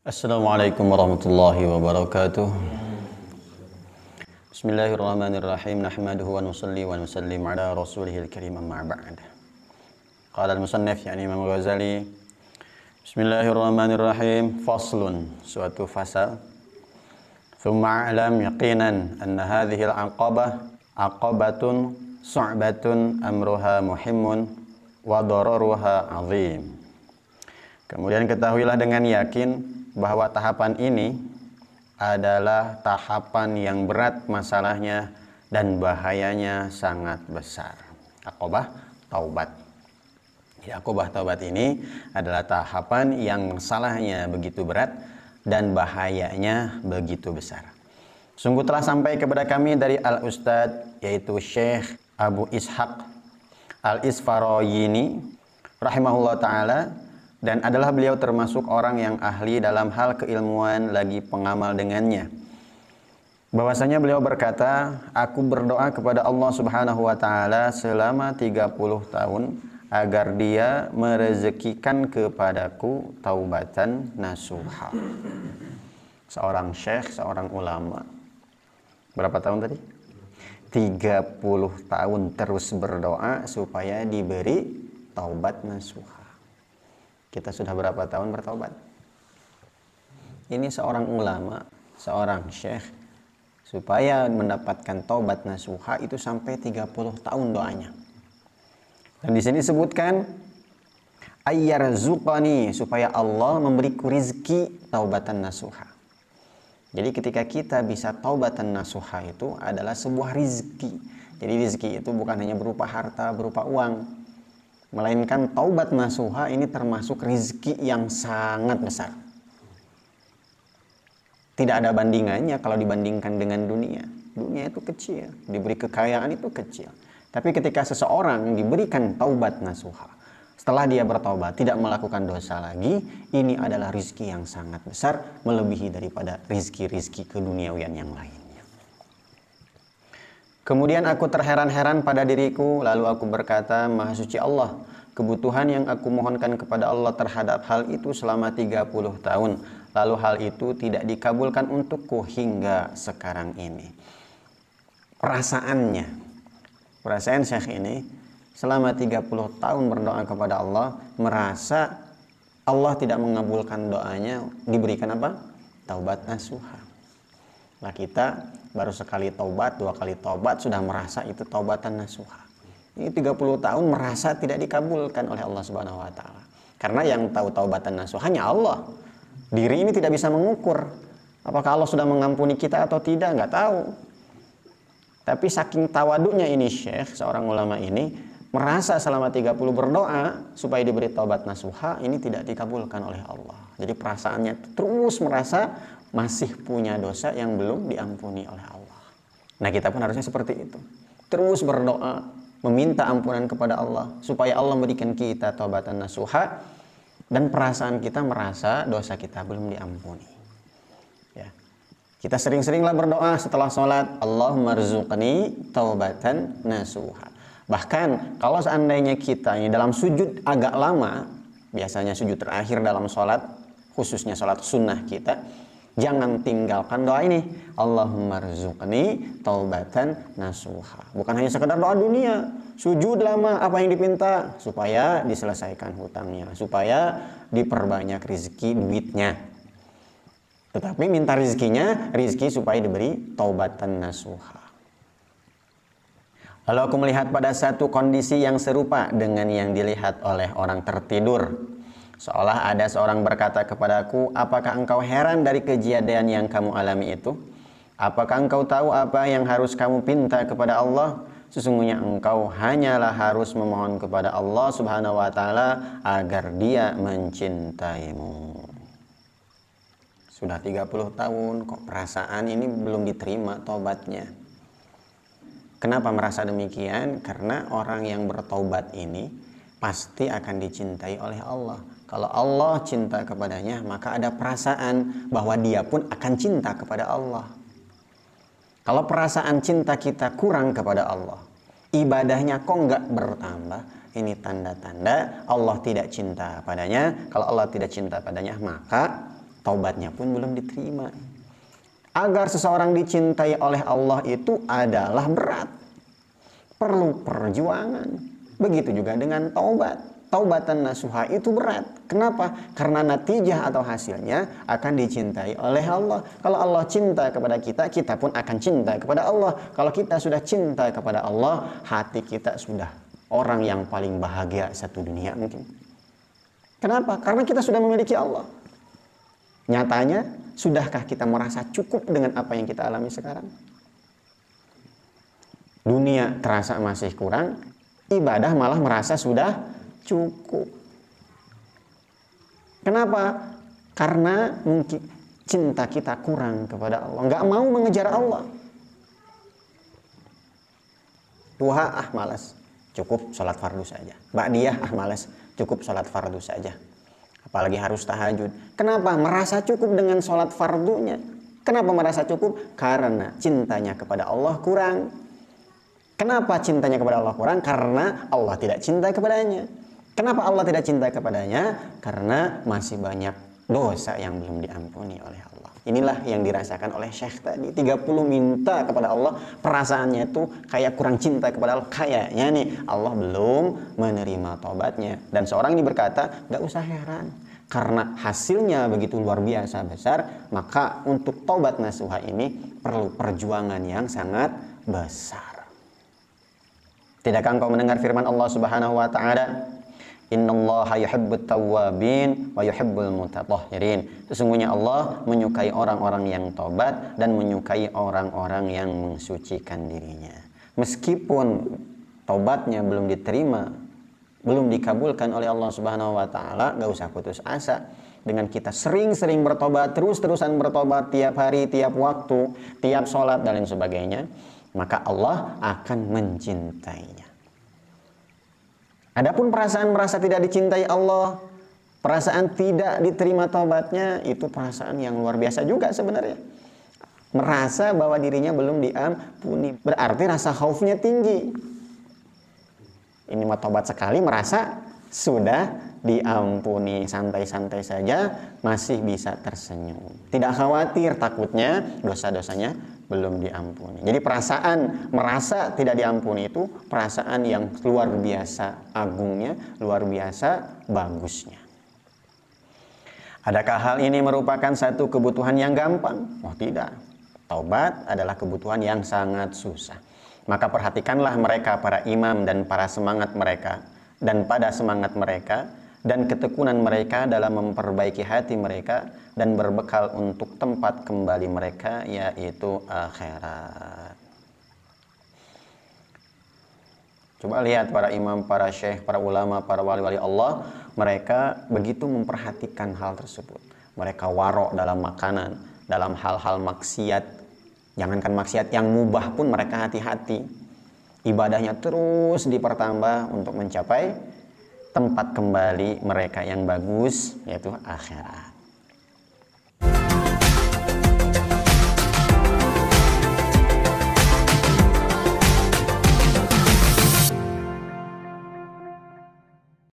Assalamualaikum warahmatullahi wabarakatuh. Bismillahirrahmanirrahim. Nahmaduhu wa nusalli wa nusallim ala rasulihil karim, amma ba'd. Qala al-musannif yani Imam Ghazali, Bismillahirrahmanirrahim. Faslun, suatu fasal. Thumma a'lam yaqinan anna hadhihi al-aqabah aqabatun su'batun amruha muhimmun wa dararuha 'azim. Kemudian ketahuilah dengan yakin bahwa tahapan ini adalah tahapan yang berat masalahnya dan bahayanya sangat besar. Aqabah taubat. Ya, aqabah taubat ini adalah tahapan yang masalahnya begitu berat dan bahayanya begitu besar. Sungguh telah sampai kepada kami dari Al-Ustadz, yaitu Syekh Abu Ishaq Al-Isfarayini rahimahullah ta'ala, dan adalah beliau termasuk orang yang ahli dalam hal keilmuan lagi pengamal dengannya. Bahwasanya beliau berkata, aku berdoa kepada Allah Subhanahu wa taala selama 30 tahun agar dia merezekikan kepadaku taubatan nasuha. Seorang syekh, seorang ulama. Berapa tahun tadi? 30 tahun terus berdoa supaya diberi taubat nasuha. Kita sudah berapa tahun bertaubat? Ini seorang ulama, seorang syekh, supaya mendapatkan taubat nasuha itu sampai 30 tahun doanya. Dan di sini disebutkan ayyarzuqani, supaya Allah memberiku rizki taubatan nasuha. Jadi ketika kita bisa taubatan nasuha itu adalah sebuah rizki. Jadi rizki itu bukan hanya berupa harta, berupa uang, melainkan taubat nasuha ini termasuk rizki yang sangat besar. Tidak ada bandingannya kalau dibandingkan dengan dunia. Dunia itu kecil, diberi kekayaan itu kecil. Tapi ketika seseorang diberikan taubat nasuha, setelah dia bertaubat tidak melakukan dosa lagi, ini adalah rizki yang sangat besar, melebihi daripada rizki-rizki keduniawian yang lainnya. Kemudian aku terheran-heran pada diriku, lalu aku berkata, Maha Suci Allah, kebutuhan yang aku mohonkan kepada Allah terhadap hal itu selama 30 tahun, lalu hal itu tidak dikabulkan untukku hingga sekarang ini. Perasaan syekh ini selama 30 tahun berdoa kepada Allah, merasa Allah tidak mengabulkan doanya, diberikan apa? Taubat nasuha. Nah, kita baru sekali taubat, 2 kali taubat sudah merasa itu taubatan nasuha. Ini 30 tahun merasa tidak dikabulkan oleh Allah Subhanahu wa taala. Karena yang tahu taubatan nasuha hanya Allah. Diri ini tidak bisa mengukur apakah Allah sudah mengampuni kita atau tidak, nggak tahu. Tapi saking tawaduknya ini syekh, seorang ulama ini merasa selama 30 berdoa supaya diberi taubat nasuha, ini tidak dikabulkan oleh Allah. Jadi perasaannya terus merasa masih punya dosa yang belum diampuni oleh Allah. Nah, kita pun harusnya seperti itu. Terus berdoa, meminta ampunan kepada Allah supaya Allah memberikan kita taubatan nasuha, dan perasaan kita merasa dosa kita belum diampuni. Ya. Kita sering-seringlah berdoa setelah sholat, Allahumma rzuqni taubatan nasuha. Bahkan kalau seandainya kita ini dalam sujud agak lama, biasanya sujud terakhir dalam sholat, khususnya sholat sunnah kita, jangan tinggalkan doa ini, Allahumma rzuqni taubatan nasuha. Bukan hanya sekedar doa dunia, sujud lama, apa yang dipinta? Supaya diselesaikan hutangnya, supaya diperbanyak rezeki duitnya. Tetapi minta rezekinya, rezeki supaya diberi taubatan nasuha. Lalu aku melihat pada satu kondisi yang serupa dengan yang dilihat oleh orang tertidur. Seolah ada seorang berkata kepadaku, apakah engkau heran dari kejadian yang kamu alami itu? Apakah engkau tahu apa yang harus kamu pinta kepada Allah? Sesungguhnya engkau hanyalah harus memohon kepada Allah Subhanahu wa taala agar Dia mencintaimu. Sudah 30 tahun kok perasaan ini belum diterima taubatnya. Kenapa merasa demikian? Karena orang yang bertaubat ini pasti akan dicintai oleh Allah. Kalau Allah cinta kepadanya, maka ada perasaan bahwa dia pun akan cinta kepada Allah. Kalau perasaan cinta kita kurang kepada Allah, ibadahnya kok nggak bertambah, ini tanda-tanda Allah tidak cinta padanya. Kalau Allah tidak cinta padanya, maka taubatnya pun belum diterima. Agar seseorang dicintai oleh Allah itu adalah berat, perlu perjuangan. Begitu juga dengan taubat. Taubatan nasuha itu berat. Kenapa? Karena natijah atau hasilnya akan dicintai oleh Allah. Kalau Allah cinta kepada kita, kita pun akan cinta kepada Allah. Kalau kita sudah cinta kepada Allah, hati kita sudah orang yang paling bahagia satu dunia mungkin. Kenapa? Karena kita sudah memiliki Allah. Nyatanya, sudahkah kita merasa cukup dengan apa yang kita alami sekarang? Dunia terasa masih kurang, ibadah malah merasa sudah cukup. Kenapa? Karena mungkin cinta kita kurang kepada Allah, nggak mau mengejar Allah. Duha malas, cukup sholat fardu saja. Ba'diyah malas, cukup sholat fardu saja. Apalagi harus tahajud. Kenapa? Merasa cukup dengan sholat fardunya. Kenapa merasa cukup? Karena cintanya kepada Allah kurang. Kenapa cintanya kepada Allah kurang? Karena Allah tidak cinta kepadanya. Kenapa Allah tidak cinta kepadanya? Karena masih banyak dosa yang belum diampuni oleh Allah. Inilah yang dirasakan oleh Syekh tadi. 30 minta kepada Allah, perasaannya itu kayak kurang cinta kepada Allah. Kayaknya nih Allah belum menerima taubatnya. Dan seorang ini berkata, gak usah heran. Karena hasilnya begitu luar biasa besar, maka untuk taubat nasuha ini perlu perjuangan yang sangat besar. Tidakkah engkau mendengar firman Allah Subhanahu wa taala? Innallaha yuhibbut tawwabin wa yuhibbul mutatahhirin. Sesungguhnya Allah menyukai orang-orang yang taubat dan menyukai orang-orang yang mensucikan dirinya. Meskipun taubatnya belum diterima, belum dikabulkan oleh Allah Subhanahu wa taala, enggak usah putus asa. Dengan kita sering-sering bertobat, terus-terusan bertobat tiap hari, tiap waktu, tiap sholat dan lain sebagainya, maka Allah akan mencintainya. Adapun perasaan merasa tidak dicintai Allah, perasaan tidak diterima taubatnya, itu perasaan yang luar biasa juga sebenarnya. Merasa bahwa dirinya belum diampuni, berarti rasa khaufnya tinggi. Ini mah taubat sekali merasa sudah diampuni, santai-santai saja masih bisa tersenyum. Tidak khawatir takutnya dosa-dosanya belum diampuni. Jadi perasaan merasa tidak diampuni itu perasaan yang luar biasa agungnya, luar biasa bagusnya. Adakah hal ini merupakan satu kebutuhan yang gampang? Oh tidak. Taubat adalah kebutuhan yang sangat susah. Maka perhatikanlah mereka, para imam dan para semangat mereka, dan pada semangat mereka dan ketekunan mereka dalam memperbaiki hati mereka dan berbekal untuk tempat kembali mereka, yaitu akhirat. Coba lihat para imam, para syekh, para ulama, para wali-wali Allah, mereka begitu memperhatikan hal tersebut. Mereka warok dalam makanan, dalam hal-hal maksiat. Jangankan maksiat yang mubah pun mereka hati-hati. Ibadahnya terus dipertambah untuk mencapai tempat kembali mereka yang bagus, yaitu akhirat.